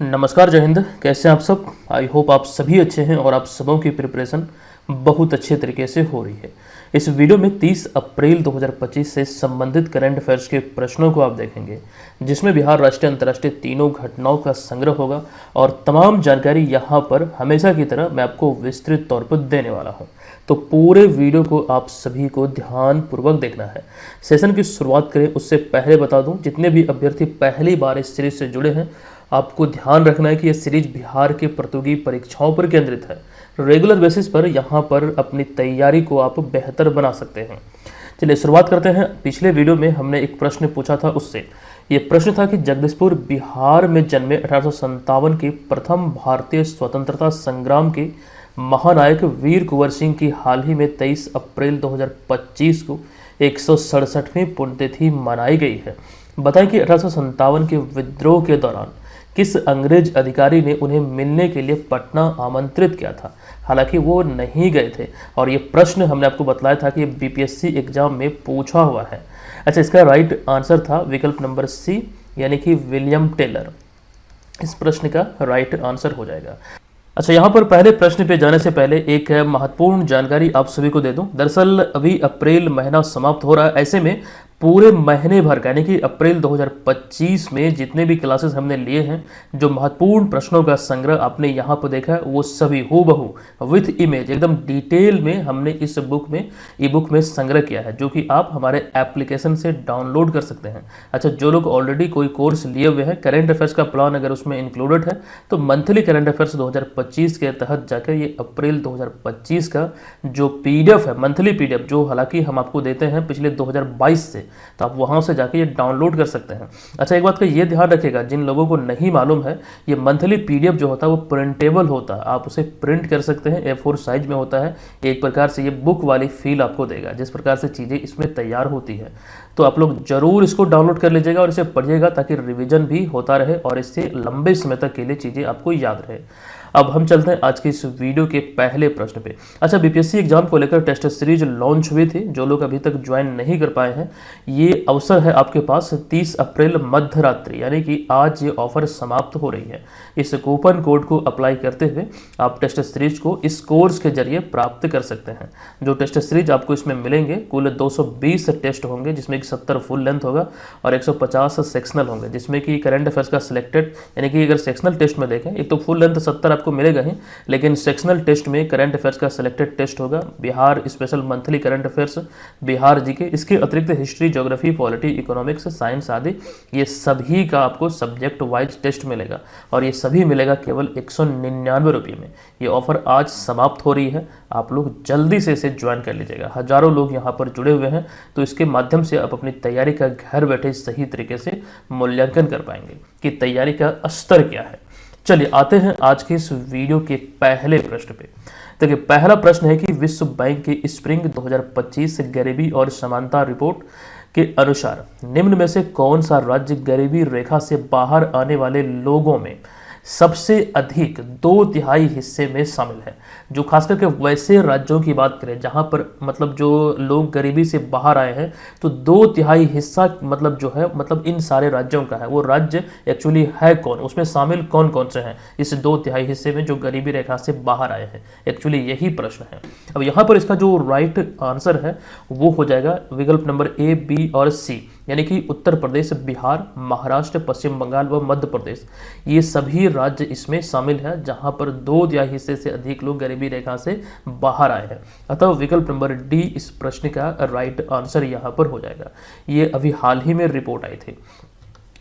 नमस्कार, जय हिंद। कैसे हैं आप सब? आई होप आप सभी अच्छे हैं और आप सबों की प्रिपरेशन बहुत अच्छे तरीके से हो रही है। इस वीडियो में 30 अप्रैल 2025 से संबंधित करंट अफेयर्स के प्रश्नों को आप देखेंगे, जिसमें बिहार राष्ट्रीय अंतर्राष्ट्रीय तीनों घटनाओं का संग्रह होगा और तमाम जानकारी यहाँ पर हमेशा की तरह मैं आपको विस्तृत तौर पर देने वाला हूँ। तो पूरे वीडियो को आप सभी को ध्यानपूर्वक देखना है। सेशन की शुरुआत करें उससे पहले बता दूं, जितने भी अभ्यर्थी पहली बार इस सीरीज से जुड़े हैं, आपको ध्यान रखना है कि यह सीरीज बिहार के प्रतियोगी परीक्षाओं पर केंद्रित है। रेगुलर बेसिस पर यहाँ पर अपनी तैयारी को आप बेहतर बना सकते हैं। चलिए शुरुआत करते हैं। पिछले वीडियो में हमने एक प्रश्न पूछा था, उससे ये प्रश्न था कि जगदीशपुर बिहार में जन्मे 1857 के प्रथम भारतीय स्वतंत्रता संग्राम के महानायक वीर कुंवर सिंह की हाल ही में 23 अप्रैल 2025 को 167वीं पुण्यतिथि मनाई गई है। बताएं कि 1857 के विद्रोह के दौरान किस अंग्रेज अधिकारी ने उन्हें मिलने के लिए पटना आमंत्रित किया था। हालांकि वो नहीं गए थे और ये प्रश्न हमने आपको बताया था कि बीपीएससी एग्जाम में पूछा हुआ है। अच्छा, इसका राइट आंसर था विकल्प नंबर सी, यानी कि विलियम टेलर। इस प्रश्न का राइट आंसर हो जाएगा। अच्छा, यहाँ पर पहले प्रश्न पे जाने से पहले एक महत्वपूर्ण जानकारी आप सभी को दे दूं। दरअसल अभी अप्रैल महीना समाप्त हो रहा है, ऐसे में पूरे महीने भर का यानी कि अप्रैल 2025 में जितने भी क्लासेस हमने लिए हैं, जो महत्वपूर्ण प्रश्नों का संग्रह आपने यहाँ पर देखा है, वो सभी हूबहू विथ इमेज एकदम डिटेल में हमने इस बुक में ई बुक में संग्रह किया है, जो कि आप हमारे एप्लीकेशन से डाउनलोड कर सकते हैं। अच्छा, जो लोग ऑलरेडी कोई कोर्स लिए हुए हैं, करंट अफेयर्स का प्लान अगर उसमें इंक्लूडेड है, तो मंथली करंट अफेयर्स 2025 के तहत जाकर ये अप्रैल 2025 का जो पीडीएफ है, मंथली पीडीएफ, जो हालांकि हम आपको देते हैं पिछले 2022 से, तो आप वहां से जाके ये डाउनलोड कर सकते हैं। अच्छा, एक बात का ये ध्यान रखिएगा, जिन लोगों को नहीं मालूम है, ये मंथली पीडीएफ जो होता है वो प्रिंटेबल होता है। आप उसे प्रिंट कर सकते हैं, A4 साइज में होता है। एक प्रकार से ये बुक वाली फील आपको देगा, जिस प्रकार से चीज़ें इसमें तैयार होती है। तो आप लोग जरूर इसको डाउनलोड कर लीजिएगा और इसे पढ़िएगा, ताकि रिवीजन भी होता रहे और इससे लंबे समय तक के लिए चीज़ें आपको याद रहे। अब हम चलते हैं आज के इस वीडियो के पहले प्रश्न पे। अच्छा, बीपीएससी एग्जाम को लेकर टेस्ट सीरीज लॉन्च हुई थी। जो लोग अभी तक ज्वाइन नहीं कर पाए हैं, ये अवसर है आपके पास। 30 अप्रैल मध्य रात्रि यानी कि आज ये ऑफर समाप्त हो रही है। इस कूपन कोड को अप्लाई करते हुए आप टेस्ट सीरीज को इस कोर्स के जरिए प्राप्त कर सकते हैं। जो टेस्ट सीरीज आपको इसमें मिलेंगे, कुल 220 टेस्ट होंगे, जिसमें 70 फुल लेंथ होगा और 150 सेक्शनल होंगे, जिसमें कि करंट अफेयर्स का सिलेक्टेड, यानी कि अगर सेक्शनल टेस्ट में देखें, एक तो फुल लेंथ 70 आपको मिलेगा ही, लेकिन सेक्शनल टेस्ट में करंट अफेयर्स का सिलेक्टेड टेस्ट होगा। Bihar special monthly current affairs, Bihar GK, इसके अतिरिक्त history, geography, polity, economics, science आदि, ये सभी का आपको सब्जेक्ट वाइज टेस्ट मिलेगा और ये सभी मिलेगा केवल 199 रुपये में। ये ऑफर आज समाप्त हो रही है। आप लोग जल्दी से इसे ज्वाइन कर लीजिएगा। हजारों लोग यहाँ पर जुड़े हुए हैं, तो इसके माध्यम से आप अपनी तैयारी का घर बैठे सही तरीके से मूल्यांकन कर पाएंगे कि तैयारी का स्तर क्या है। चलिए आते हैं आज के इस वीडियो के पहले प्रश्न पे। देखिए, पहला प्रश्न है कि विश्व बैंक की स्प्रिंग 2025 गरीबी और समानता रिपोर्ट के अनुसार निम्न में से कौन सा राज्य गरीबी रेखा से बाहर आने वाले लोगों में सबसे अधिक 2/3 हिस्से में शामिल है। जो खास करके वैसे राज्यों की बात करें जहां पर मतलब जो लोग गरीबी से बाहर आए हैं, तो 2/3 हिस्सा मतलब जो है, मतलब इन सारे राज्यों का है। वो राज्य एक्चुअली है कौन, उसमें शामिल कौन कौन से हैं इस 2/3 हिस्से में जो गरीबी रेखा से बाहर आए हैं, एक्चुअली यही प्रश्न है। अब यहाँ पर इसका जो राइट आंसर है वो हो जाएगा विकल्प नंबर ए, बी और सी, यानी कि उत्तर प्रदेश, बिहार, महाराष्ट्र, पश्चिम बंगाल व मध्य प्रदेश। ये सभी राज्य इसमें शामिल है जहां पर 2/3 हिस्से से अधिक लोग गरीबी रेखा से बाहर आए हैं। अतः विकल्प नंबर डी इस प्रश्न का राइट आंसर यहां पर हो जाएगा। ये अभी हाल ही में रिपोर्ट आई थी।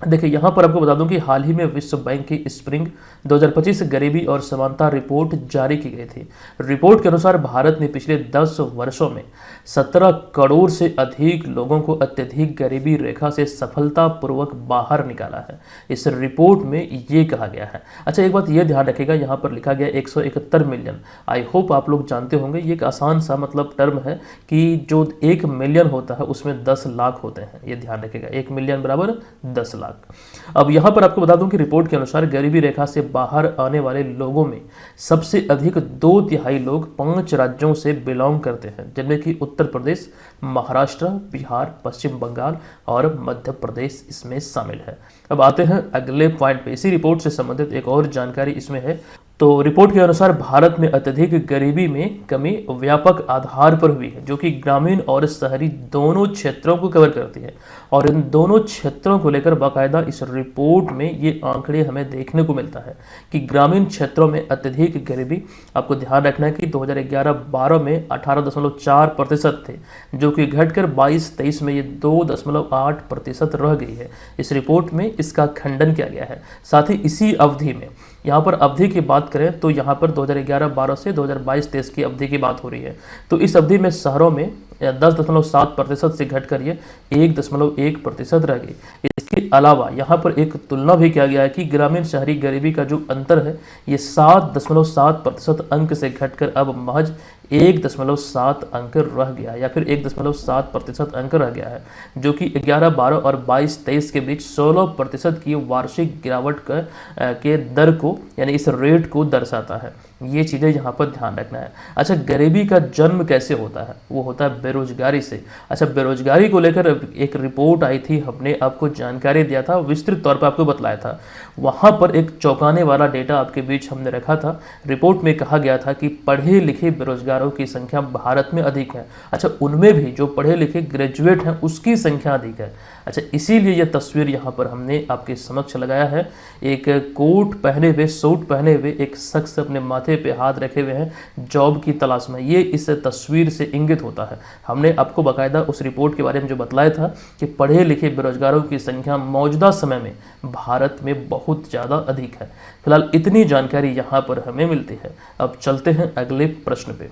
देखिए, यहाँ पर आपको बता दूं कि हाल ही में विश्व बैंक की स्प्रिंग 2025 गरीबी और समानता रिपोर्ट जारी की गई थी। रिपोर्ट के अनुसार भारत ने पिछले 10 वर्षों में 17 करोड़ से अधिक लोगों को अत्यधिक गरीबी रेखा से सफलतापूर्वक बाहर निकाला है। इस रिपोर्ट में ये कहा गया है। अच्छा, एक बात ये ध्यान रखिएगा, यहाँ पर लिखा गया 171 मिलियन। आई होप आप लोग जानते होंगे, ये एक आसान सा मतलब टर्म है कि जो 1 मिलियन होता है उसमें 10 लाख होते हैं। ये ध्यान रखिएगा, 1 मिलियन बराबर 10 लाख। लाख। अब यहाँ पर आपको बता दूं कि रिपोर्ट के अनुसार गरीबी रेखा से बाहर आने वाले लोगों में सबसे अधिक 2/3 लोग 5 राज्यों से बिलोंग करते हैं, जिनमें कि उत्तर प्रदेश, महाराष्ट्र, बिहार, पश्चिम बंगाल और मध्य प्रदेश इसमें शामिल है। अब आते हैं अगले पॉइंट पे। इसी रिपोर्ट से संबंधित एक और जानकारी इसमें है। तो रिपोर्ट के अनुसार भारत में अत्यधिक गरीबी में कमी व्यापक आधार पर हुई है, जो कि ग्रामीण और शहरी दोनों क्षेत्रों को कवर करती है। और इन दोनों क्षेत्रों को लेकर बाकायदा इस रिपोर्ट में ये आंकड़े हमें देखने को मिलता है कि ग्रामीण क्षेत्रों में अत्यधिक गरीबी, आपको ध्यान रखना है कि 2011-12 में 18.4% थे, जो कि घटकर 22-23 में ये 2.8% रह गई है। इस रिपोर्ट में इसका खंडन किया गया है। साथ ही इसी अवधि में, यहाँ पर अवधि की बात करें तो यहाँ पर 2011-12 से 2022-23 की अवधि की बात हो रही है। तो इस अवधि में शहरों में 10.7% से घटकर ये 1.1% रह गई। इसके अलावा यहाँ पर एक तुलना भी किया गया है कि ग्रामीण शहरी गरीबी का जो अंतर है ये 7.7% अंक से घटकर अब महज 1.7 अंक रह गया, या फिर 1.7% अंक रह गया है, जो कि 11-12 और 22-23 के बीच 16% की वार्षिक गिरावट के दर को, यानी इस रेट को दर्शाता है। ये चीज़ें यहाँ पर ध्यान रखना है। अच्छा, गरीबी का जन्म कैसे होता है? वो होता है बेरोजगारी से। अच्छा, बेरोजगारी को लेकर एक रिपोर्ट आई थी, हमने आपको जानकारी दिया था, विस्तृत तौर पर आपको बतलाया था। वहाँ पर एक चौंकाने वाला डेटा आपके बीच हमने रखा था। रिपोर्ट में कहा गया था कि पढ़े लिखे बेरोजगारों की संख्या भारत में अधिक है। अच्छा, उनमें भी जो पढ़े लिखे ग्रेजुएट हैं उसकी संख्या अधिक है। अच्छा, इसीलिए यह तस्वीर यहाँ पर हमने आपके समक्ष लगाया है। एक कोट पहने हुए, सूट पहने हुए एक शख्स अपने माथे पे हाथ रखे हुए हैं जॉब की तलाश में। ये इस तस्वीर से इंगित होता है। हमने आपको बाकायदा उस रिपोर्ट के बारे में जो बतलाया था कि पढ़े लिखे बेरोजगारों की संख्या मौजूदा समय में भारत में बहुत ज़्यादा अधिक है। फिलहाल इतनी जानकारी यहाँ पर हमें मिलती है। अब चलते हैं अगले प्रश्न पे।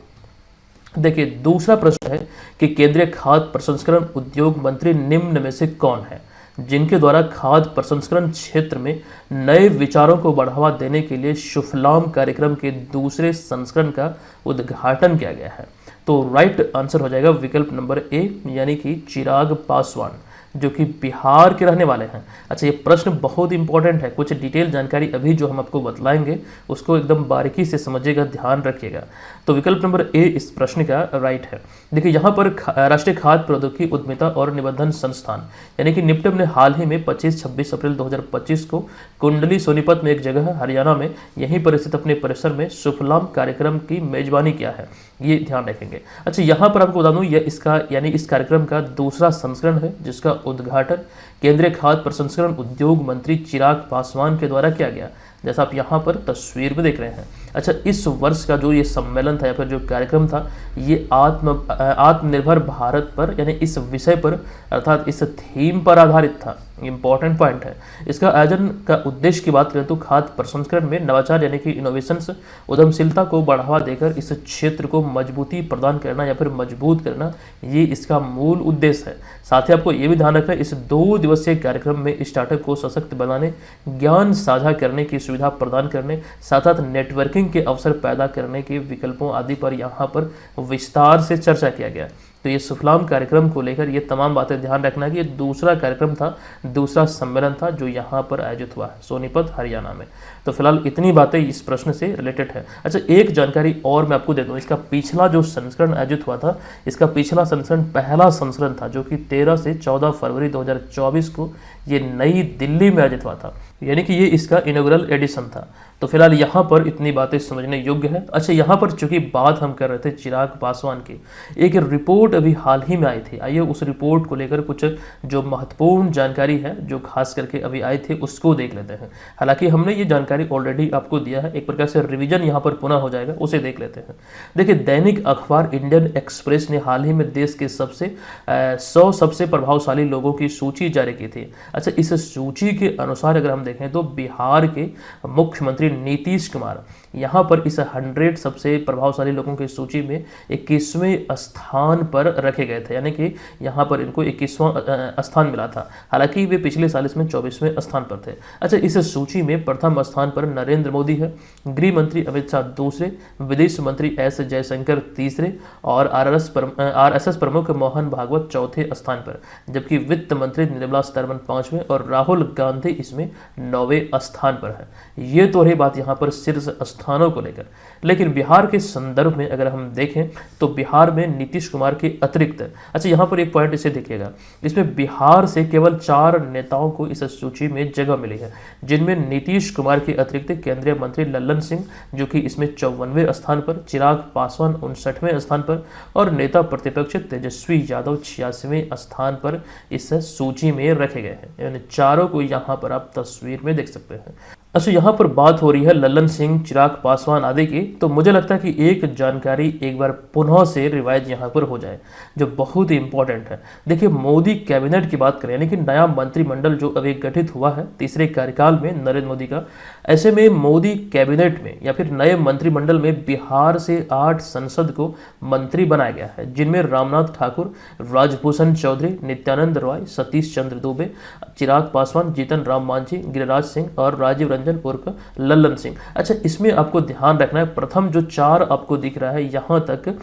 देखिए, दूसरा प्रश्न है कि केंद्रीय खाद्य प्रसंस्करण उद्योग मंत्री निम्न में से कौन है जिनके द्वारा खाद्य प्रसंस्करण क्षेत्र में नए विचारों को बढ़ावा देने के लिए सुफलाम कार्यक्रम के दूसरे संस्करण का उद्घाटन किया गया है? तो राइट आंसर हो जाएगा विकल्प नंबर ए, यानी कि चिराग पासवान, जो कि बिहार के रहने वाले हैं। अच्छा, ये प्रश्न बहुत इंपॉर्टेंट है। कुछ डिटेल जानकारी अभी जो हम आपको बतलाएंगे उसको एकदम बारीकी से समझिएगा, ध्यान रखिएगा। तो विकल्प नंबर ए इस प्रश्न का राइट है। देखिए, यहाँ पर राष्ट्रीय खाद्य प्रौद्योगिकी उद्यमिता और निबंधन संस्थान यानी कि निप्टम ने हाल ही में 25-26 अप्रैल 2025 को कुंडली सोनीपत में एक जगह है हरियाणा में, यहीं पर स्थित अपने परिसर में सुफलाम कार्यक्रम की मेजबानी किया है। ये ध्यान रखेंगे। अच्छा, यहाँ पर आपको बता दूं यह इसका यानी इस कार्यक्रम का दूसरा संस्करण है, जिसका उद्घाटन केंद्रीय खाद्य प्रसंस्करण उद्योग मंत्री चिराग पासवान के द्वारा किया गया, जैसा आप यहाँ पर तस्वीर में देख रहे हैं। अच्छा, इस वर्ष का जो ये सम्मेलन था या फिर जो कार्यक्रम था, ये आत्मनिर्भर भारत पर, यानी इस विषय पर अर्थात इस थीम पर आधारित था। इंपॉर्टेंट पॉइंट है। इसका आयोजन का उद्देश्य की बात करें तो खाद्य प्रसंस्करण में नवाचार यानी कि इनोवेशंस, उद्यमशीलता को बढ़ावा देकर इस क्षेत्र को मजबूती प्रदान करना या फिर मजबूत करना, ये इसका मूल उद्देश्य है। साथ ही आपको ये भी ध्यान रखना है, इस 2 दिवसीय कार्यक्रम में स्टार्टअप को सशक्त बनाने, ज्ञान साझा करने की सुविधा प्रदान करने, साथ साथ नेटवर्किंग के अवसर पैदा करने के विकल्पों आदि पर यहाँ पर विस्तार से चर्चा किया गया। तो ये सुफलाम कार्यक्रम को लेकर ये तमाम बातें ध्यान रखना कि ये दूसरा कार्यक्रम था, दूसरा सम्मेलन था जो यहाँ पर आयोजित हुआ है सोनीपत हरियाणा में। तो फिलहाल इतनी बातें इस प्रश्न से रिलेटेड है। अच्छा, एक जानकारी और मैं आपको दे दूँ, इसका पिछला जो संस्करण आयोजित हुआ था, इसका पिछला संस्करण पहला संस्करण था जो कि 13 से 14 फरवरी 2024 को ये नई दिल्ली में आयोजित हुआ था, यानी कि ये इसका इनॉग्रल एडिशन था। तो फिलहाल यहाँ पर इतनी बातें समझने योग्य है। अच्छा, यहाँ पर चूंकि बात हम कर रहे थे चिराग पासवान की, एक रिपोर्ट अभी हाल ही में आई थी। आइए उस रिपोर्ट को लेकर कुछ जो महत्वपूर्ण जानकारी है जो खास करके अभी आई थी उसको देख लेते हैं। हालांकि हमने ये जानकारी ऑलरेडी आपको दिया है, एक प्रकार से रिवीजन यहाँ पर पुनः हो जाएगा, उसे देख लेते हैं। देखिए, दैनिक अखबार इंडियन एक्सप्रेस ने हाल ही में देश के 100 सबसे प्रभावशाली लोगों की सूची जारी की थी। अच्छा, इस सूची के अनुसार अगर हम देखें तो बिहार के मुख्यमंत्री नीतीश कुमार यहाँ पर इस 100 सबसे प्रभावशाली लोगों की सूची में 21वें स्थान पर रखे गए थे, यानी कि यहाँ पर इनको 21वां स्थान मिला था। हालांकि वे पिछले साल इसमें 24वें स्थान पर थे। अच्छा, इस सूची में प्रथम स्थान पर नरेंद्र मोदी है, गृह मंत्री अमित शाह दूसरे, विदेश मंत्री एस जयशंकर तीसरे और आरएसएस प्रमुख मोहन भागवत चौथे स्थान पर, जबकि वित्त मंत्री निर्मला सीतारमण 5वें और राहुल गांधी इसमें 9वें स्थान पर है। ये तो रही बात यहाँ पर शीर्ष स्थानों को लेकर, लेकिन बिहार के संदर्भ में अगर हम देखें तो बिहार में नीतीश कुमार के अतिरिक्त, अच्छा यहाँ पर एक पॉइंट इसे देखिएगा, इसमें बिहार से केवल 4 नेताओं को इस सूची में जगह मिली है, जिनमें नीतीश कुमार के अतिरिक्त केंद्रीय मंत्री लल्लन सिंह जो कि इसमें 54वें स्थान पर, चिराग पासवान 59वें स्थान पर और नेता प्रतिपक्ष तेजस्वी यादव 86वें स्थान पर इस सूची में रखे गए हैं। यानी चारों को यहाँ पर आप तस्वीर में देख सकते हैं। अच्छा, यहाँ पर बात हो रही है लल्लन सिंह, चिराग पासवान आदि की, तो मुझे लगता है कि एक जानकारी एक बार पुनः से रिवाइज यहाँ पर हो जाए जो बहुत ही इंपॉर्टेंट है। देखिए, मोदी कैबिनेट की बात करें, यानी कि नया मंत्रिमंडल जो अभी गठित हुआ है तीसरे कार्यकाल में नरेंद्र मोदी का, ऐसे में मोदी कैबिनेट में या फिर नए मंत्रिमंडल में बिहार से 8 सांसद को मंत्री बनाया गया है, जिनमें रामनाथ ठाकुर, राजभूषण चौधरी, नित्यानंद रॉय, सतीश चंद्र दुबे, चिराग पासवान, जीतन राम मांझी, गिरिराज सिंह और राजीव रंजन उर्फ लल्लन सिंह। अच्छा, इसमें आपको ध्यान रखना है, प्रथम जो 4 आपको दिख रहा है यहाँ तक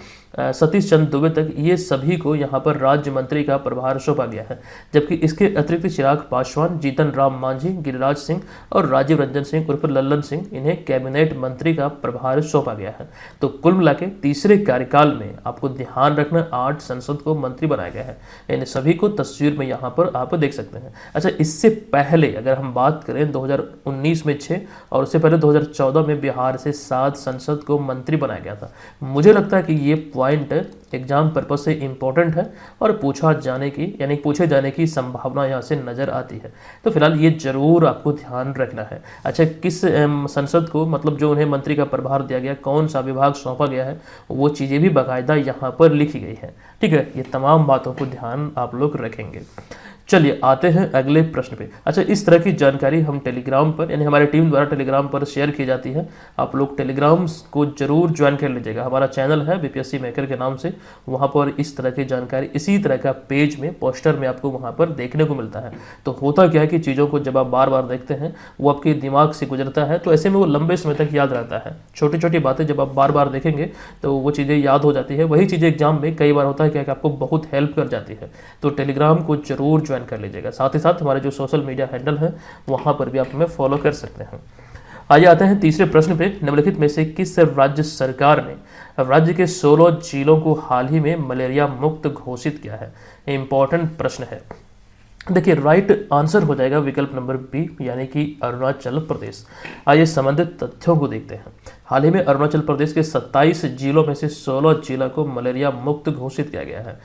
सतीश चंद्र दुबे तक, ये सभी को यहाँ पर राज्य मंत्री का प्रभार सौंपा गया है, जबकि इसके अतिरिक्त चिराग पासवान, जीतन राम मांझी, गिरिराज सिंह और राजीव रंजन सिंह उर्फ लल्लन सिंह, इन्हें कैबिनेट मंत्री का प्रभार सौंपा गया है। तो कुल मिला के तीसरे कार्यकाल में आपको ध्यान रखना 8 सांसद को मंत्री बनाया गया है। इन सभी को तस्वीर में यहाँ पर आप देख सकते हैं। अच्छा, इससे पहले अगर हम बात करें 2019 में 6 और उससे पहले 2014 में बिहार से 7 सांसद को मंत्री बनाया गया था। मुझे लगता है कि ये पॉइंट एग्जाम पर्पज से इंपॉर्टेंट है और पूछे जाने की संभावना यहाँ से नजर आती है, तो फिलहाल ये जरूर आपको ध्यान रखना है। अच्छा, किस संसद को, मतलब जो उन्हें मंत्री का प्रभार दिया गया, कौन सा विभाग सौंपा गया है, वो चीज़ें भी बाकायदा यहाँ पर लिखी गई है। ठीक है, ये तमाम बातों को ध्यान आप लोग रखेंगे। चलिए आते हैं अगले प्रश्न पे। अच्छा, इस तरह की जानकारी हम टेलीग्राम पर, यानी हमारे टीम द्वारा टेलीग्राम पर शेयर की जाती है। आप लोग टेलीग्राम को जरूर ज्वाइन कर लीजिएगा। हमारा चैनल है बीपीएससी मेकर के नाम से, वहाँ पर इस तरह की जानकारी इसी तरह का पेज में, पोस्टर में आपको वहाँ पर देखने को मिलता है। तो होता क्या है कि चीज़ों को जब आप बार बार देखते हैं वो आपके दिमाग से गुजरता है, तो ऐसे में वो लंबे समय तक याद रहता है। छोटी छोटी बातें जब आप बार बार देखेंगे तो वो चीज़ें याद हो जाती है। वही चीज़ें एग्जाम में कई बार होता है क्या कि आपको बहुत हेल्प कर जाती है। तो टेलीग्राम को जरूर ज्वाइन कर लीजिएगा। साथ ही साथ हमारे जो सोशल मीडिया हैंडल है वहां पर भी आप हमें फॉलो कर सकते हैं। आइए आते हैं तीसरे प्रश्न पे। निम्नलिखित में से किस राज्य सरकार ने राज्य के 16 जिलों को हाल ही में मलेरिया मुक्त घोषित किया है? इंपॉर्टेंट प्रश्न है। देखिए, राइट आंसर हो जाएगा विकल्प नंबर बी, यानी कि अरुणाचल प्रदेश। आइए संबंधित तथ्यों को देखते हैं। हाल ही में अरुणाचल प्रदेश के 27 जिलों में से 16 जिलों को मलेरिया मुक्त घोषित किया गया है।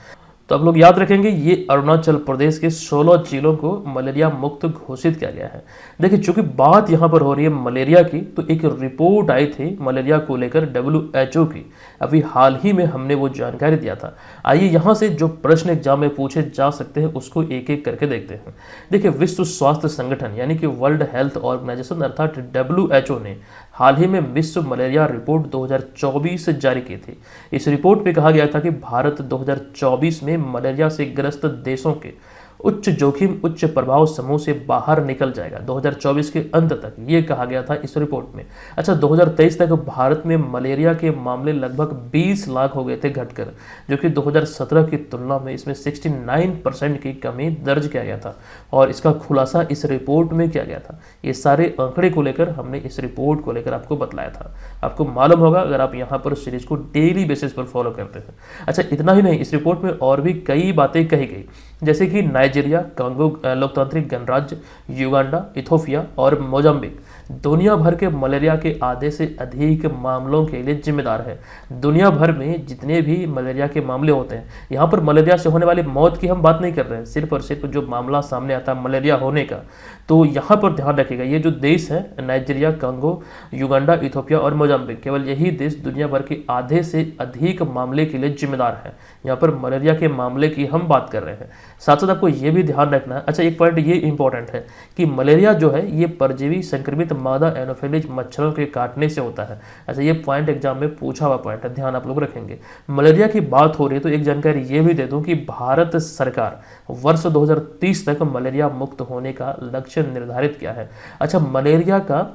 तो आप लोग याद रखेंगे, ये अरुणाचल प्रदेश के 16 जिलों को मलेरिया मुक्त घोषित किया गया है। देखिए, चूंकि बात यहाँ पर हो रही है मलेरिया की, तो एक रिपोर्ट आई थी मलेरिया को लेकर WHO की, अभी हाल ही में हमने वो जानकारी दिया था। आइए यहाँ से जो प्रश्न एग्जाम में पूछे जा सकते हैं उसको एक एक करके देखते हैं। देखिए, विश्व स्वास्थ्य संगठन यानी कि वर्ल्ड हेल्थ ऑर्गेनाइजेशन अर्थात WHO ने हाल ही में विश्व मलेरिया रिपोर्ट 2024 जारी की थी। इस रिपोर्ट में कहा गया था कि भारत 2024 में मलेरिया से ग्रस्त देशों के उच्च जोखिम उच्च प्रभाव समूह से बाहर निकल जाएगा 2024 के अंत तक, ये कहा गया था इस रिपोर्ट में। अच्छा, 2023 तक भारत में मलेरिया के मामले लगभग 20 लाख हो गए थे घटकर, जो कि 2017 की तुलना में इसमें 69% की कमी दर्ज किया गया था और इसका खुलासा इस रिपोर्ट में किया गया था। ये सारे आंकड़े को लेकर हमने इस रिपोर्ट को लेकर आपको बतलाया था। आपको मालूम होगा अगर आप यहाँ पर सीरीज को डेली बेसिस पर फॉलो करते हैं। अच्छा, इतना ही नहीं, इस रिपोर्ट में और भी कई बातें कही गई, जैसे कि नाइजीरिया, कांगो लोकतांत्रिक गणराज्य, युगांडा, इथोपिया और मोजाम्बिक दुनिया भर के मलेरिया के आधे से अधिक मामलों के लिए जिम्मेदार है। दुनिया भर में जितने भी मलेरिया के मामले होते हैं, यहाँ पर मलेरिया से होने वाली मौत की हम बात नहीं कर रहे हैं, सिर्फ और सिर्फ जो मामला सामने आता है मलेरिया होने का, तो यहाँ पर ध्यान रखिएगा ये जो देश है नाइजीरिया, कंगो, युगांडा, इथोपिया और मोजाम्बिक, केवल यही देश दुनिया भर के आधे से अधिक मामले के लिए जिम्मेदार है। यहाँ पर मलेरिया के मामले की हम बात कर रहे हैं। साथ साथ आपको ये भी ध्यान रखना है, अच्छा एक पॉइंट ये इंपॉर्टेंट है कि मलेरिया जो है ये परजीवी संक्रमित मादा एनोफिलीज मच्छरों के काटने से होता है। अच्छा ये पॉइंट एग्जाम में पूछा हुआ पॉइंट है, ध्यान आप लोग रखेंगे। मलेरिया की बात हो रही है तो एक जानकारी ये भी दे दूं कि भारत सरकार वर्ष 2030 तक मलेरिया मुक्त होने का लक्ष्य निर्धारित किया है। अच्छा मलेरिया का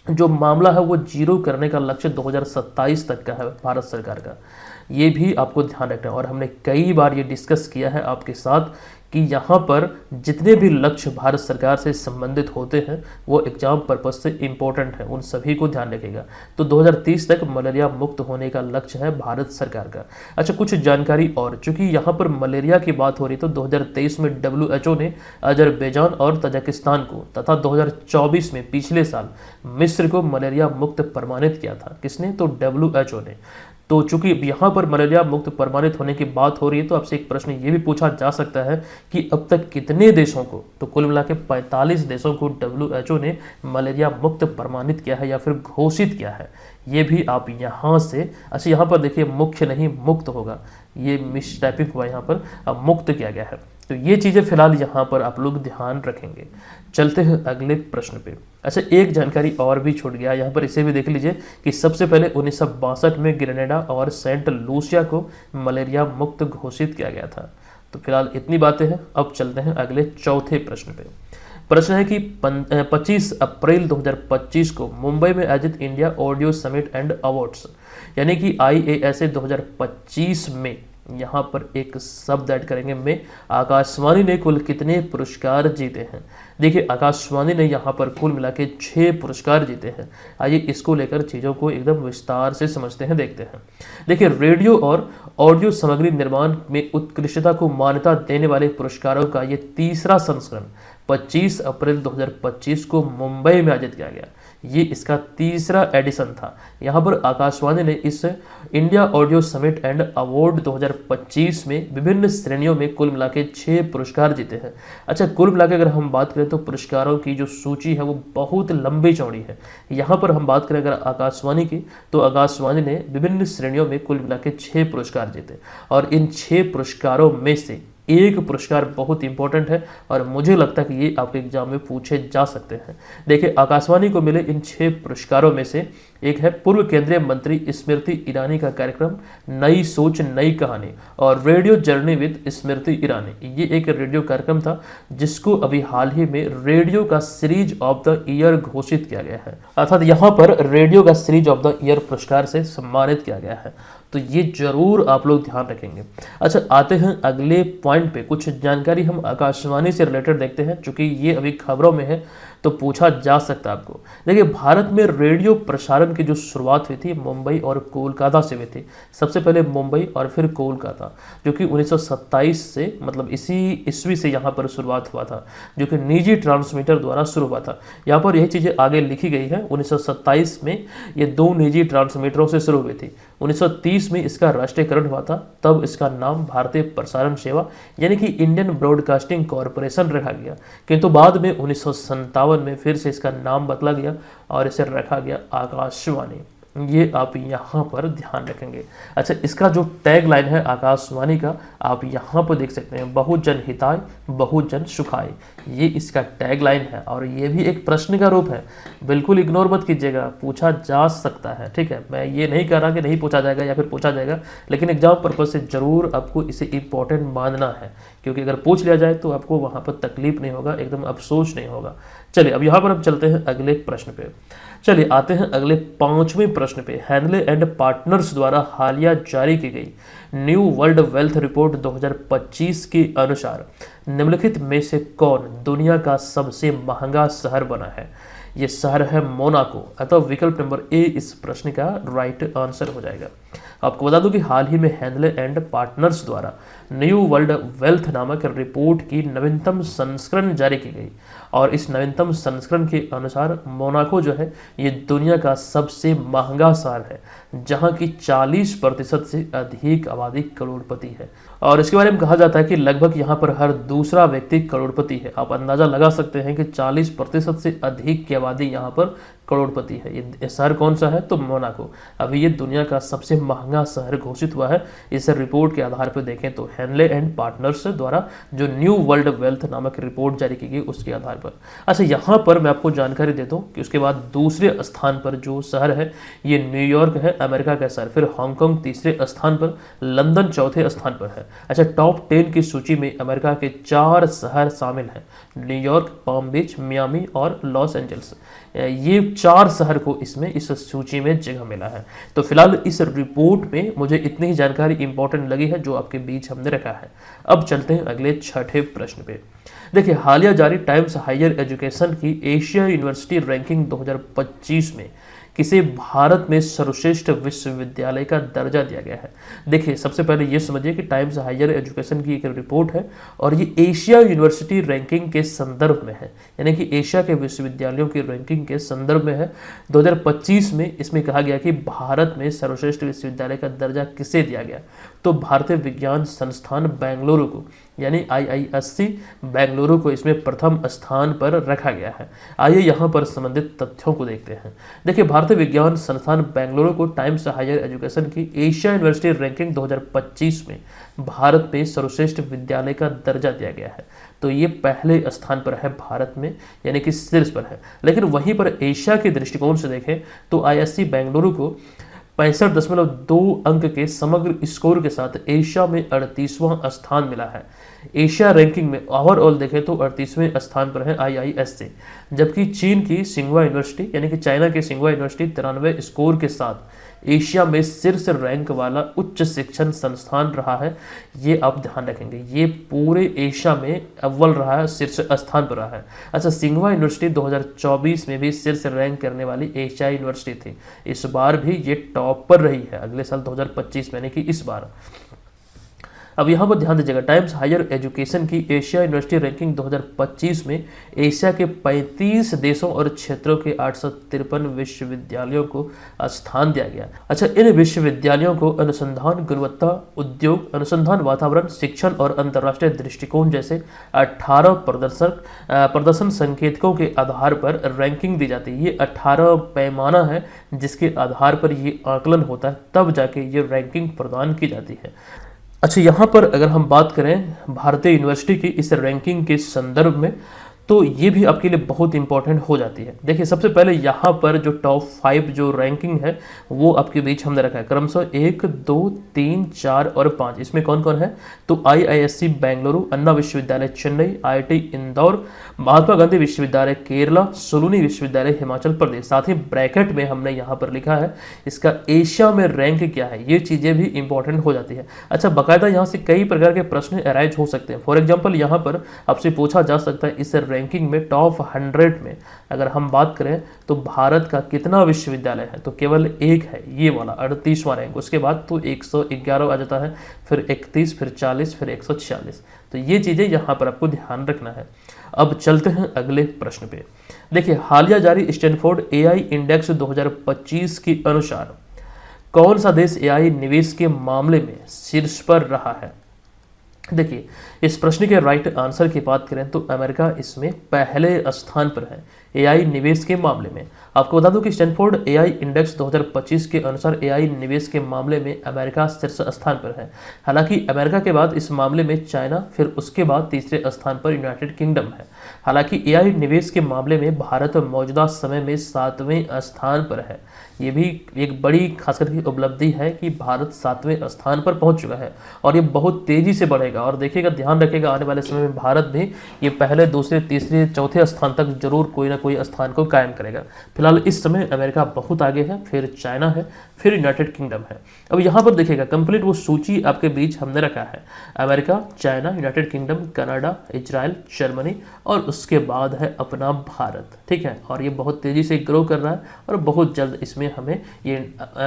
जो मामला है वो जीरो करने का लक्ष्य 2027 तक का है भारत सरकार का, ये भी आपको ध्यान रखना है। और हमने कई बार ये डिस्कस किया है आपके साथ कि यहाँ पर जितने भी लक्ष्य भारत सरकार से संबंधित होते हैं वो एग्जाम पर्पज से इम्पोर्टेंट है, उन सभी को ध्यान रखिएगा। तो 2030 तक मलेरिया मुक्त होने का लक्ष्य है भारत सरकार का। अच्छा कुछ जानकारी और, चूंकि यहाँ पर मलेरिया की बात हो रही तो 2023 में WHO ने अजरबैजान और तजाकिस्तान को तथा 2024 में पिछले साल मिस्र को मलेरिया मुक्त प्रमाणित किया था। किसने? तो WHO ने। तो चूंकि यहाँ पर मलेरिया मुक्त प्रमाणित होने की बात हो रही है तो आपसे एक प्रश्न ये भी पूछा जा सकता है कि अब तक कितने देशों को, तो कुल मिला के 45 देशों को WHO ने मलेरिया मुक्त प्रमाणित किया है या फिर घोषित किया है, ये भी आप यहाँ से, अच्छा यहाँ पर देखिए मुख्य नहीं मुक्त होगा, ये मिस टाइपिंग हुआ, यहाँ पर अब मुक्त किया गया है। तो ये चीज़ें फिलहाल यहाँ पर आप लोग ध्यान रखेंगे। चलते हैं अगले प्रश्न पे। अच्छा एक जानकारी और भी छूट गया यहाँ पर, इसे भी देख लीजिए कि सबसे पहले 1962 में ग्रेनेडा और सेंट लूसिया को मलेरिया मुक्त घोषित किया गया था। तो फिलहाल इतनी बातें हैं, अब चलते हैं अगले चौथे प्रश्न पे। प्रश्न है कि 25 अप्रैल 2025 को मुंबई में आयोजित India audio summit and awards यानी कि IASA 2025 में, यहाँ पर एक शब्द ऐड करेंगे में, आकाशवाणी ने कुल कितने पुरस्कार जीते हैं? देखिए आकाशवाणी ने यहाँ पर कुल मिला के 6 पुरस्कार जीते हैं। आइए इसको लेकर चीज़ों को एकदम विस्तार से समझते हैं, देखते हैं। देखिए रेडियो और ऑडियो सामग्री निर्माण में उत्कृष्टता को मान्यता देने वाले पुरस्कारों का ये तीसरा संस्करण 25 अप्रैल 2025 को मुंबई में आयोजित किया गया। ये इसका तीसरा एडिशन था। यहाँ पर आकाशवाणी ने इस India audio summit and award 2025 में विभिन्न श्रेणियों में कुल मिला के 6 पुरस्कार जीते हैं। अच्छा कुल मिला के अगर हम बात करें तो पुरस्कारों की जो सूची है वो बहुत लंबी चौड़ी है। यहाँ पर हम बात करें अगर आकाशवाणी की, तो आकाशवाणी ने विभिन्न श्रेणियों में कुल मिला के 6 पुरस्कार जीते और इन 6 पुरस्कारों में से एक पुरस्कार बहुत इंपॉर्टेंट है और मुझे लगता है कि ये आपके एग्जाम में पूछे जा सकते हैं। देखिए आकाशवाणी को मिले इन 6 पुरस्कारों में से एक है पूर्व केंद्रीय मंत्री स्मृति ईरानी का कार्यक्रम नई सोच नई कहानी और radio journey with Smriti Irani. ये एक रेडियो कार्यक्रम था जिसको अभी हाल ही में रेडियो का सीरीज ऑफ द ईयर घोषित किया गया है, अर्थात यहाँ पर रेडियो का सीरीज ऑफ द ईयर पुरस्कार से सम्मानित किया गया है। तो ये जरूर आप लोग ध्यान रखेंगे। अच्छा आते हैं अगले पॉइंट पे, कुछ जानकारी हम आकाशवाणी से रिलेटेड देखते हैं, चूंकि ये अभी खबरों में है तो पूछा जा सकता है आपको। देखिए भारत में रेडियो प्रसारण की जो शुरुआत हुई थी मुंबई और कोलकाता से हुई थी। सबसे पहले मुंबई और फिर कोलकाता, जो कि 1927 से मतलब इसी ईस्वी से यहाँ पर शुरुआत हुआ था, जो कि निजी ट्रांसमीटर द्वारा शुरू हुआ था। यहाँ पर यही चीज़ें आगे लिखी गई है। 1927 में ये 2 निजी ट्रांसमीटरों से शुरू हुई थी। 1930 में इसका राष्ट्रीयकरण हुआ था, तब इसका नाम भारतीय प्रसारण सेवा यानी कि इंडियन ब्रॉडकास्टिंग कॉरपोरेशन रखा गया, किंतु बाद में 1957 में फिर से इसका नाम बदला गया और इसे रखा गया आकाशवाणी। ये आप यहाँ पर ध्यान रखेंगे। अच्छा इसका जो टैग लाइन है आकाशवाणी का, आप यहाँ पर देख सकते हैं, बहुजन हिताय बहुजन सुखाय, ये इसका टैग लाइन है और ये भी एक प्रश्न का रूप है। बिल्कुल इग्नोर मत कीजिएगा, पूछा जा सकता है, ठीक है। मैं ये नहीं कह रहा कि नहीं पूछा जाएगा या फिर पूछा जाएगा, लेकिन एग्जाम पर्पज से जरूर आपको इसे इंपॉर्टेंट मानना है, क्योंकि अगर पूछ लिया जाए तो आपको वहाँ पर तकलीफ नहीं होगा, एकदम अफसोस नहीं होगा। चलिए अब यहाँ पर हम चलते हैं अगले प्रश्न पे। चलिए आते हैं अगले 5वें प्रश्न पे। हैनले एंड पार्टनर्स द्वारा हालिया जारी की गई न्यू वर्ल्ड वेल्थ रिपोर्ट 2025 के अनुसार निम्नलिखित में से कौन दुनिया का सबसे महंगा शहर बना है? ये शहर है मोनाको, अतः विकल्प नंबर ए इस प्रश्न का राइट आंसर हो जाएगा। आपको बता दूं कि हाल ही में हैनले एंड पार्टनर्स द्वारा न्यू वर्ल्ड वेल्थ नामक रिपोर्ट की नवीनतम संस्करण जारी की गई और इस नवीनतम संस्करण के अनुसार मोनाको जो है ये दुनिया का सबसे महंगा शहर है, जहां की 40% से अधिक आबादी करोड़पति है। और इसके बारे में कहा जाता है कि लगभग यहाँ पर हर दूसरा व्यक्ति करोड़पति है। आप अंदाजा लगा सकते हैं कि 40% से अधिक की आबादी यहाँ पर करोड़पति है। ये शहर कौन सा है? तो मोनाको। अभी ये दुनिया का सबसे महंगा शहर घोषित हुआ है इस रिपोर्ट के आधार पर देखें तो हैनले एंड पार्टनर्स द्वारा जो न्यू वर्ल्ड वेल्थ नामक रिपोर्ट जारी की गई उसके आधार पर। अच्छा, यहाँ पर मैं आपको जानकारी देता हूँ कि उसके बाद दूसरे स्थान पर जो शहर है ये न्यूयॉर्क है, अमेरिका का शहर। फिर हांगकांग तीसरे स्थान पर, लंदन चौथे स्थान पर है। अच्छा, टॉप 10 की सूची में अमेरिका के 4 शहर शामिल हैं, न्यूयॉर्क, पाम बीच, मियामी और लॉस एंजल्स। ये 4 शहर को इसमें इस सूची में जगह मिला है। तो फिलहाल इस रिपोर्ट में मुझे इतनी ही जानकारी इंपॉर्टेंट लगी है जो आपके बीच हमने रखा है। अब चलते हैं अगले छठे प्रश्न पे। देखिए, हालिया जारी टाइम्स हायर एजुकेशन की एशिया यूनिवर्सिटी रैंकिंग 2025 में किसे भारत में सर्वश्रेष्ठ विश्वविद्यालय का दर्जा दिया गया है। देखिए, सबसे पहले ये समझिए कि टाइम्स हायर एजुकेशन की एक रिपोर्ट है और ये एशिया यूनिवर्सिटी रैंकिंग के संदर्भ में है, यानी कि एशिया के विश्वविद्यालयों की रैंकिंग के संदर्भ में है। 2025 में इसमें कहा गया कि भारत में सर्वश्रेष्ठ विश्वविद्यालय का दर्जा किसे दिया गया, तो भारतीय विज्ञान संस्थान बेंगलुरु को, यानी IISc बेंगलुरु को इसमें प्रथम स्थान पर रखा गया है। आइए यहाँ पर संबंधित तथ्यों को देखते हैं। देखिए, भारतीय विज्ञान संस्थान बेंगलुरु को टाइम्स हायर एजुकेशन की एशिया यूनिवर्सिटी रैंकिंग 2025 में भारत में सर्वश्रेष्ठ विद्यालय का दर्जा दिया गया है। तो ये पहले स्थान पर है भारत में, यानी कि शीर्ष पर है। लेकिन वहीं पर एशिया के दृष्टिकोण से देखें तो IISc बेंगलुरु को 65.2 अंक के समग्र स्कोर के साथ एशिया में 38वां स्थान मिला है। एशिया रैंकिंग में ओवरऑल देखें तो 38वें स्थान पर है IISc, जबकि चीन की सिंघुआ यूनिवर्सिटी यानी कि चाइना की सिंघुआ यूनिवर्सिटी 93 स्कोर के साथ एशिया में शीर्ष रैंक वाला उच्च शिक्षण संस्थान रहा है। ये आप ध्यान रखेंगे, ये पूरे एशिया में अव्वल रहा है, शीर्ष स्थान पर रहा है। अच्छा, सिंघुआ यूनिवर्सिटी 2024 में भी शीर्ष रैंक करने वाली एशियाई यूनिवर्सिटी थी। इस बार भी ये टॉप पर रही है, अगले साल 2025 में, यानी कि इस बार। अब यहाँ पर ध्यान दीजिएगा, टाइम्स हायर एजुकेशन की एशिया यूनिवर्सिटी रैंकिंग 2025 में एशिया के 35 देशों और क्षेत्रों के 853 विश्वविद्यालयों को स्थान दिया गया। अच्छा, इन विश्वविद्यालयों को अनुसंधान, गुणवत्ता, उद्योग, अनुसंधान वातावरण, शिक्षण और अंतर्राष्ट्रीय दृष्टिकोण जैसे 18 प्रदर्शन संकेतकों के आधार पर रैंकिंग दी जाती है। ये 18 पैमाना है जिसके आधार पर ये आकलन होता है, तब जाके ये रैंकिंग प्रदान की जाती है। अच्छा, यहाँ पर अगर हम बात करें भारतीय यूनिवर्सिटी की इस रैंकिंग के संदर्भ में, तो ये भी आपके लिए बहुत इंपॉर्टेंट हो जाती है। देखिए, सबसे पहले यहाँ पर जो टॉप 5 जो रैंकिंग है वो आपके बीच हमने रखा है, क्रमशः 1, 2, 3, 4 और 5। इसमें कौन कौन है, तो IISc बेंगलुरु, अन्ना विश्वविद्यालय चेन्नई, IIT इंदौर, महात्मा गांधी विश्वविद्यालय केरला, सोलूनी विश्वविद्यालय हिमाचल प्रदेश। साथ ही ब्रैकेट में हमने यहाँ पर लिखा है इसका एशिया में रैंक क्या है, ये चीज़ें भी इंपॉर्टेंट हो जाती है। अच्छा, बाकायदा यहाँ से कई प्रकार के प्रश्न अराइज हो सकते हैं। फॉर एग्जाम्पल, यहाँ पर आपसे पूछा जा सकता है इस रैंकिंग में टॉप 100 में अगर हम बात करें तो भारत का कितना विश्वविद्यालय है, तो केवल एक है, ये वाला 38वां रैंक। उसके बाद तो 111 आ जाता है, फिर 31, फिर 40, फिर 146। तो ये चीज़ें यहाँ पर आपको ध्यान रखना है। अब चलते हैं अगले प्रश्न पे। देखिए, हालिया जारी स्टैनफोर्ड AI इंडेक्स 2025 के अनुसार कौन सा देश AI निवेश के मामले में शीर्ष पर रहा है। देखिए, इस प्रश्न के राइट आंसर की बात करें तो अमेरिका इसमें पहले स्थान पर है AI निवेश के मामले में। आपको बता दूं कि स्टैनफोर्ड AI इंडेक्स 2025 के अनुसार AI निवेश के मामले में अमेरिका शीर्ष स्थान पर है। हालांकि अमेरिका के बाद इस मामले में चाइना, फिर उसके बाद तीसरे स्थान पर यूनाइटेड किंगडम है। हालांकि AI निवेश के मामले में भारत मौजूदा समय में 7वें स्थान पर है। ये भी एक बड़ी खासकर की उपलब्धि है कि भारत 7वें स्थान पर पहुंच चुका है और ये बहुत तेजी से बढ़ेगा। और देखिएगा, ध्यान रखिएगा, आने वाले समय में भारत भी ये पहले, दूसरे, तीसरे, चौथे स्थान तक जरूर कोई ना कोई स्थान को कायम करेगा। फिलहाल फिलहाल इस समय अमेरिका बहुत आगे है, फिर चाइना है, फिर यूनाइटेड किंगडम है। अब यहाँ पर देखिएगा कंप्लीट वो सूची आपके बीच हमने रखा है, America, China, United kingdom, Canada, Israel, Germany और उसके बाद है अपना भारत। ठीक है, और ये बहुत तेज़ी से ग्रो कर रहा है और बहुत जल्द इसमें हमें ये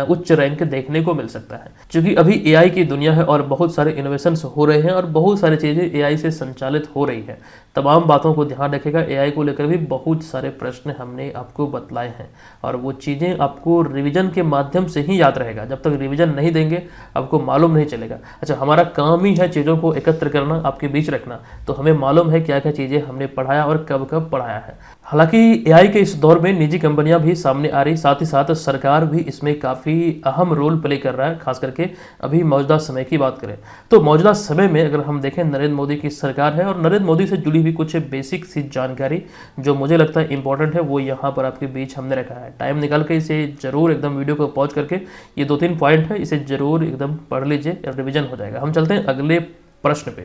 उच्च रैंक देखने को मिल सकता है, क्योंकि अभी एआई की दुनिया है और बहुत सारे इनोवेशंस हो रहे हैं और बहुत सारी चीज़ें एआई से संचालित हो रही है। तमाम बातों को ध्यान रखेगा, एआई को लेकर भी बहुत सारे प्रश्न हमने आपको बतलाए हैं और वो चीज़ें आपको रिवीजन के माध्यम से ही याद रहेगा। जब तक रिवीजन नहीं देंगे आपको मालूम नहीं चलेगा। अच्छा, हमारा काम ही है चीज़ों को एकत्र करना, आपके बीच रखना, तो हमें मालूम है क्या क्या चीज़ें हमने पढ़ाया और कब कब पढ़ाया है। हालांकि एआई के इस दौर में निजी कंपनियां भी सामने आ रही, साथ ही साथ सरकार भी इसमें काफ़ी अहम रोल प्ले कर रहा है। खास करके अभी मौजूदा समय की बात करें तो मौजूदा समय में अगर हम देखें नरेंद्र मोदी की सरकार है और नरेंद्र मोदी से जुड़ी हुई कुछ बेसिक सी जानकारी जो मुझे लगता है इंपॉर्टेंट है वो यहाँ पर आपके बीच हमने रखा है। टाइम निकाल के इसे जरूर एकदम वीडियो को पॉज करके ये 2-3 पॉइंट है, इसे जरूर एकदम पढ़ लीजिए, रिविजन हो जाएगा। हम चलते हैं अगले प्रश्न पे।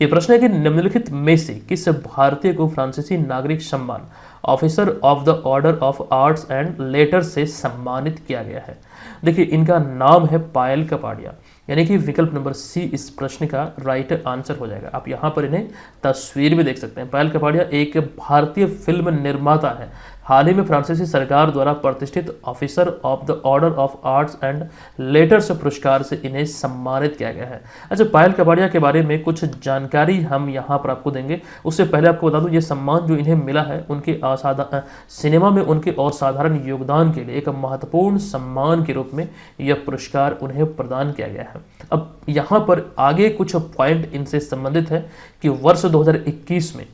ये प्रश्न है कि निम्नलिखित में से किस भारतीय को फ्रांसीसी नागरिक सम्मान officer of the order of arts and letters से सम्मानित किया गया है। देखिए, इनका नाम है पायल कपाड़िया, यानी कि विकल्प नंबर सी इस प्रश्न का राइट आंसर हो जाएगा। आप यहाँ पर इन्हें तस्वीर में देख सकते हैं। पायल कपाड़िया एक भारतीय फिल्म निर्माता है। हाल ही में फ्रांसीसी सरकार द्वारा प्रतिष्ठित officer of the order of arts and letters पुरस्कार से इन्हें सम्मानित किया गया है। अच्छा, पायल कपाड़िया के बारे में कुछ जानकारी हम यहाँ पर आपको देंगे। उससे पहले आपको बता दूं ये सम्मान जो इन्हें मिला है उनके सिनेमा में उनके असाधारण योगदान के लिए एक महत्वपूर्ण सम्मान के रूप में यह पुरस्कार उन्हें प्रदान किया गया है। अब यहाँ पर आगे कुछ पॉइंट इनसे संबंधित है कि वर्ष 2021 में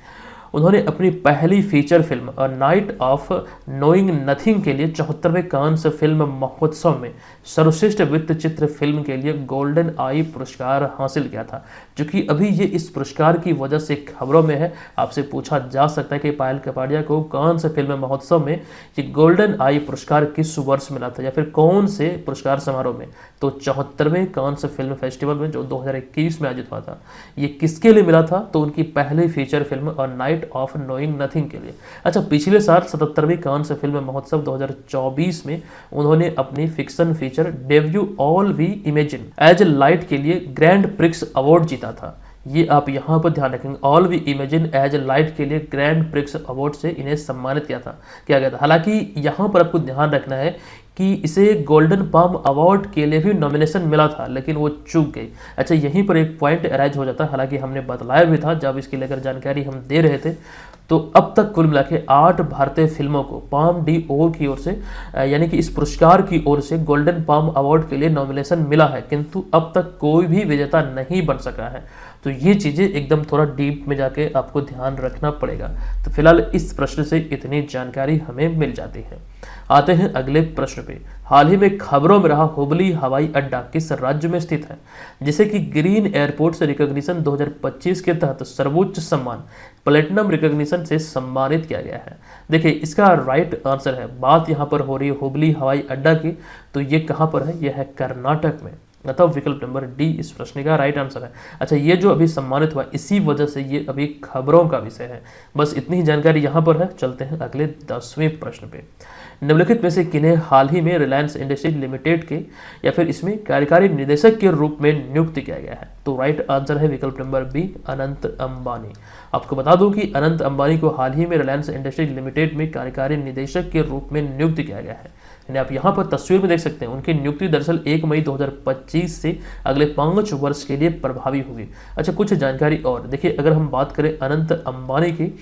उन्होंने अपनी पहली feature film a night of knowing nothing के लिए 74वें कांस फिल्म महोत्सव में सर्वश्रेष्ठ वृत्त चित्र फिल्म के लिए गोल्डन आई पुरस्कार हासिल किया था, जो कि अभी ये इस पुरस्कार की वजह से खबरों में है। आपसे पूछा जा सकता है कि पायल कपाड़िया को कांस फिल्म महोत्सव में ये गोल्डन आई पुरस्कार किस वर्ष मिला था या फिर कौन से पुरस्कार समारोह में। तो 74वें कांस फिल्म फेस्टिवल में जो 2021 में आयोजित हुआ था, ये किसके लिए मिला था? तो उनकी पहली feature film a night of knowing nothing के लिए। अच्छा, पिछले साल 77वीं कांस फिल्म महोत्सव 2024 में उन्होंने अपनी fiction feature debut all we imagine as light के लिए ग्रैंड प्रिक्स अवार्ड जीता था। ये आप यहाँ पर ध्यान रखेंगे, all we imagine as light के लिए ग्रैंड प्रिक्स अवार्ड से इन्हें सम्मानित किया गया था। हालांकि यहाँ पर आपको ध्यान रखना है कि इसे गोल्डन पाम अवार्ड के लिए भी नॉमिनेशन मिला था, लेकिन वो चूक गई। अच्छा, यहीं पर एक पॉइंट अराइज हो जाता है, हालांकि हमने बतलाया भी था जब इसके लेकर जानकारी हम दे रहे थे। तो अब तक कुल मिला के 8 भारतीय फिल्मों को पाम डी ओ की ओर से यानी कि इस पुरस्कार की ओर से गोल्डन पाम अवार्ड के लिए नॉमिनेशन मिला है, किंतु अब तक कोई भी विजेता नहीं बन सका है। तो ये चीज़ें एकदम थोड़ा डीप में जाके आपको ध्यान रखना पड़ेगा। तो फिलहाल इस प्रश्न से इतनी जानकारी हमें मिल जाती है। आते हैं अगले प्रश्न पे। हाल ही में खबरों में रहा हुबली हवाई अड्डा किस राज्य में स्थित है, जिसे कि ग्रीन एयरपोर्ट से रिकॉग्निशन 2025 के तहत सर्वोच्च सम्मान प्लेटिनम रिकॉग्निशन से सम्मानित किया गया है? देखिए, इसका राइट आंसर है, बात यहाँ पर हो रही है हुबली हवाई अड्डा की, तो ये कहाँ पर है? यह है कर्नाटक में, मतलब विकल्प नंबर डी इस प्रश्न का राइट आंसर है। अच्छा, ये जो अभी सम्मानित हुआ इसी वजह से ये अभी खबरों का विषय है। बस इतनी ही जानकारी यहाँ पर है। चलते हैं अगले 10वें प्रश्न पे। निम्नलिखित में से किन्हें हाल ही में रिलायंस इंडस्ट्रीज लिमिटेड के या फिर इसमें कार्यकारी निदेशक के रूप में नियुक्त किया गया है? तो राइट आंसर है विकल्प नंबर बी, अनंत अंबानी। आपको बता दूं कि अनंत अंबानी को हाल ही में रिलायंस इंडस्ट्रीज लिमिटेड में कार्यकारी निदेशक के रूप में नियुक्त किया गया है। आप यहाँ पर तस्वीर में देख सकते हैं, उनकी नियुक्ति दरअसल 1 मई 2025 से अगले 5 वर्ष के लिए प्रभावी होगी। अच्छा, कुछ जानकारी और देखिए, अगर हम बात करें अनंत अंबानी की,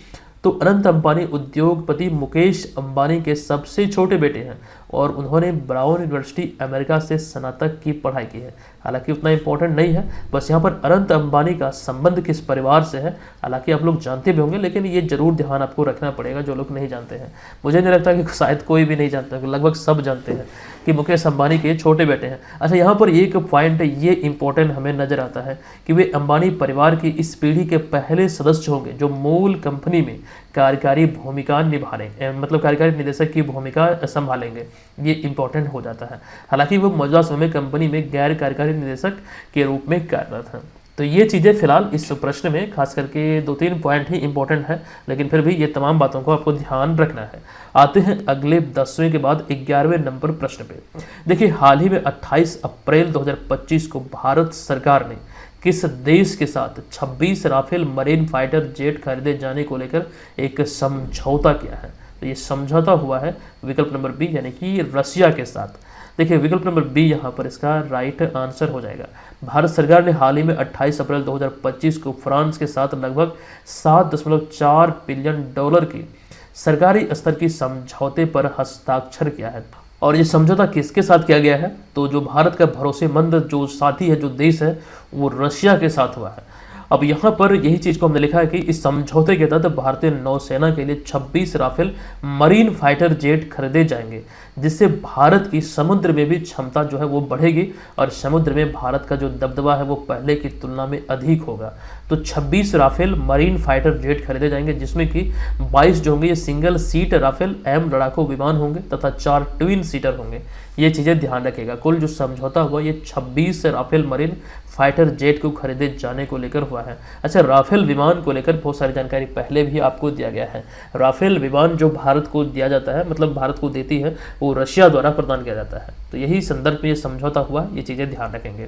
तो अनंत अंबानी उद्योगपति मुकेश अंबानी के सबसे छोटे बेटे हैं और उन्होंने ब्राउन यूनिवर्सिटी अमेरिका से स्नातक की पढ़ाई की है। हालांकि उतना इंपॉर्टेंट नहीं है, बस यहाँ पर अनंत अंबानी का संबंध किस परिवार से है, हालांकि आप लोग जानते भी होंगे, लेकिन ये जरूर ध्यान आपको रखना पड़ेगा जो लोग नहीं जानते हैं। मुझे नहीं लगता कि शायद कोई भी नहीं जानता, लगभग सब जानते हैं कि मुकेश अंबानी के छोटे बेटे हैं। अच्छा, यहाँ पर एक पॉइंट ये इंपॉर्टेंट हमें नजर आता है कि वे अंबानी परिवार की इस पीढ़ी के पहले सदस्य होंगे जो मूल कंपनी में कार्यकारी भूमिका निभाएंगे, मतलब कार्यकारी निदेशक की भूमिका संभालेंगे। ये इंपॉर्टेंट हो जाता है। हालांकि वो मौजूदा समय में कंपनी में गैर कार्यकारी निदेशक के रूप में कार्यरत हैं। तो ये चीज़ें फिलहाल इस प्रश्न में खास करके 2-3 पॉइंट ही इंपॉर्टेंट है, लेकिन फिर भी ये तमाम बातों को आपको ध्यान रखना है। आते हैं अगले 10वें के बाद 11वें नंबर प्रश्न पे। देखिए, हाल ही में 28 अप्रैल 2025 को भारत सरकार ने किस देश के साथ 26 राफेल मरीन फाइटर जेट खरीदे जाने को लेकर एक समझौता किया है? तो ये समझौता हुआ है विकल्प नंबर बी, यानी कि रशिया के साथ। देखिए, विकल्प नंबर बी यहाँ पर इसका राइट आंसर हो जाएगा। भारत सरकार ने हाल ही में 28 अप्रैल 2025 को फ्रांस के साथ लगभग 7.4 बिलियन डॉलर की सरकारी स्तर की समझौते पर हस्ताक्षर किया है। और ये समझौता किसके साथ किया गया है? तो जो भारत का भरोसेमंद जो साथी है, जो देश है, वो रशिया के साथ हुआ है। अब यहाँ पर यही चीज़ को हमने लिखा है कि इस समझौते के तहत भारतीय नौसेना के लिए 26 राफेल मरीन फाइटर जेट खरीदे जाएंगे, जिससे भारत की समुद्र में भी क्षमता जो है वो बढ़ेगी और समुद्र में भारत का जो दबदबा है वो पहले की तुलना में अधिक होगा। तो 26 राफेल मरीन फाइटर जेट खरीदे जाएंगे, जिसमें कि 22 जो होंगे ये सिंगल सीट राफेल एम लड़ाकू विमान होंगे तथा 4 ट्विन सीटर होंगे। ये चीज़ें ध्यान रखिएगा। कुल जो समझौता हुआ ये 26 राफेल मरीन फाइटर जेट को खरीदे जाने को लेकर हुआ है। अच्छा, राफेल विमान को लेकर बहुत सारी जानकारी पहले भी आपको दिया गया है। राफेल विमान जो भारत को दिया जाता है, मतलब भारत को देती है, वो रशिया द्वारा प्रदान किया जाता है। तो यही संदर्भ में ये समझौता हुआ, ये चीज़ें ध्यान रखेंगे।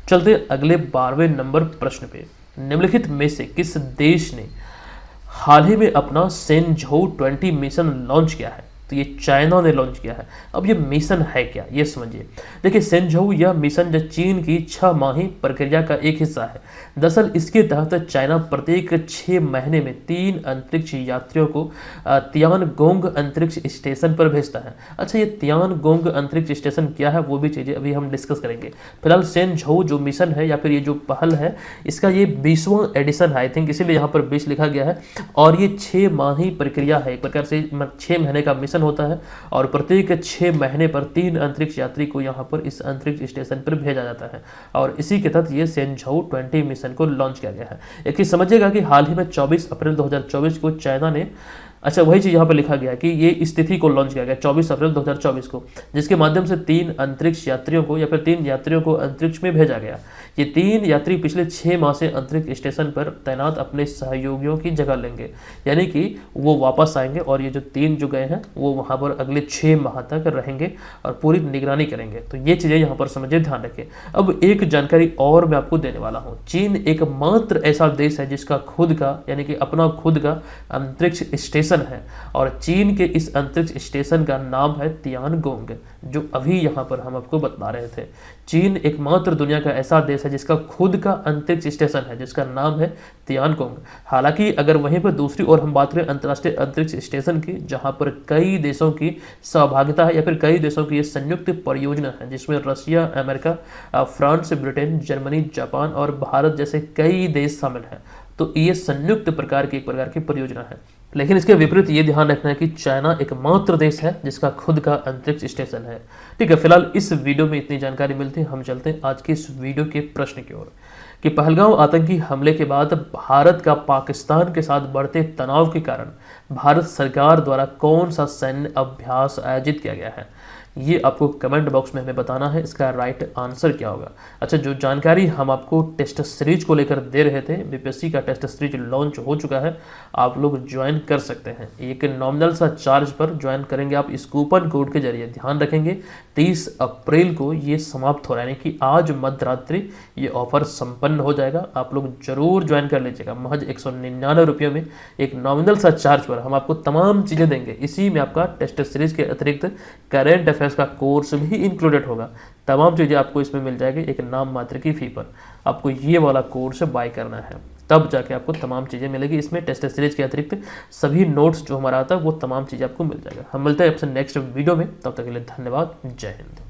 चलते अगले 12वें नंबर प्रश्न पे। निम्नलिखित में से किस देश ने हाल ही में अपना सेनझोउ 20 मिशन लॉन्च किया है? तो ये चाइना ने लॉन्च किया है। अब ये मिशन है क्या, ये समझिए। देखिए, सेनझोउ यह मिशन जो चीन की 6 माही प्रक्रिया का एक हिस्सा है। दरअसल इसके तहत चाइना प्रत्येक 6 महीने में 3 अंतरिक्ष यात्रियों को तियानगोंग अंतरिक्ष स्टेशन पर भेजता है। अच्छा, ये तियानगोंग अंतरिक्ष स्टेशन क्या है, वो भी चीज़ें अभी हम डिस्कस करेंगे। फिलहाल सेनझोउ जो मिशन है या फिर ये जो पहल है, इसका ये 20वां एडिशन है आई थिंक, इसीलिए यहाँ पर 20 लिखा गया है। और ये 6 माही प्रक्रिया है, एक प्रकार से 6 महीने का मिशन होता है और प्रत्येक 6 महीने पर 3 अंतरिक्ष यात्री को यहाँ पर इस अंतरिक्ष स्टेशन पर भेजा जाता है। और इसी के तहत ये सेनझोउ 20 मिशन को लॉन्च किया गया है। एक ही समझिएगा कि हाल ही में 24 अप्रैल 2024 को चाइना ने, अच्छा वही चीज़ यहाँ पर लिखा गया कि ये इस तिथि को लॉन्च किया गया 24 अप्रैल 2024 को, जिसके माध्यम से 3 अंतरिक्ष यात्रियों को या फिर 3 यात्रियों को अंतरिक्ष में भेजा गया। ये 3 यात्री पिछले 6 माह से अंतरिक्ष स्टेशन पर तैनात अपने सहयोगियों की जगह लेंगे, यानी कि वो वापस आएंगे और ये जो 3 जो गए हैं वो वहाँ पर अगले 6 माह तक रहेंगे और पूरी निगरानी करेंगे। तो ये चीज़ें यहाँ पर समझिए, ध्यान रखें। अब एक जानकारी और मैं आपको देने वाला हूँ। चीन एकमात्र ऐसा देश है जिसका खुद का, यानी कि अपना खुद का अंतरिक्ष स्टेशन है और चीन के इस अंतरिक्ष स्टेशन का नाम है तियानगोंग, जो अभी यहाँ पर हम आपको बता रहे थे। चीन एकमात्र दुनिया का ऐसा देश है जिसका खुद का अंतरिक्ष स्टेशन है, जिसका नाम है तियानगोंग। हालांकि अगर वहीं पर दूसरी ओर हम बात करें अंतर्राष्ट्रीय अंतरिक्ष स्टेशन की, जहां पर कई देशों की सहभागिता है या फिर कई देशों की ये संयुक्त परियोजना है, जिसमें Russia, America, France, Britain, Germany, Japan और भारत जैसे कई देश शामिल हैं। तो ये संयुक्त प्रकार की एक प्रकार की परियोजना है। लेकिन इसके विपरीत ये ध्यान रखना है कि चाइना एकमात्र देश है जिसका खुद का अंतरिक्ष स्टेशन है। ठीक है, फिलहाल इस वीडियो में इतनी जानकारी मिलती है। हम चलते हैं आज के इस वीडियो के प्रश्न की ओर कि पहलगाम आतंकी हमले के बाद भारत का पाकिस्तान के साथ बढ़ते तनाव के कारण भारत सरकार द्वारा कौन सा सैन्य अभ्यास आयोजित किया गया है? ये आपको कमेंट बॉक्स में हमें बताना है, इसका राइट आंसर क्या होगा। अच्छा, जो जानकारी हम आपको टेस्ट सीरीज को लेकर दे रहे थे, बीपीएससी का टेस्ट सीरीज लॉन्च हो चुका है, आप लोग ज्वाइन कर सकते हैं। एक नॉमिनल सा चार्ज पर ज्वाइन करेंगे आप इस कूपन कोड के जरिए। ध्यान रखेंगे 30 अप्रैल को ये समाप्त हो रहा है, यानी कि आज मध्यरात्रि ये ऑफर संपन्न हो जाएगा। आप लोग जरूर ज्वाइन कर लीजिएगा। महज 199 रुपये में एक नॉमिनल सा चार्ज पर हम आपको तमाम चीज़ें देंगे। इसी में आपका टेस्ट सीरीज के अतिरिक्त करेंट अफेयर्स का कोर्स भी इंक्लूडेड होगा। तमाम चीज़ें आपको इसमें मिल जाएगी एक नाम मात्र की फी पर। आपको ये वाला कोर्स बाय करना है, तब जाके आपको तमाम चीज़ें मिलेगी। इसमें टेस्ट सीरीज के अतिरिक्त सभी नोट्स जो हमारा आता है वो तमाम चीज़ें आपको मिल जाएगा। हम मिलते हैं आपसे नेक्स्ट वीडियो में, तब तक के लिए धन्यवाद। जय हिंद।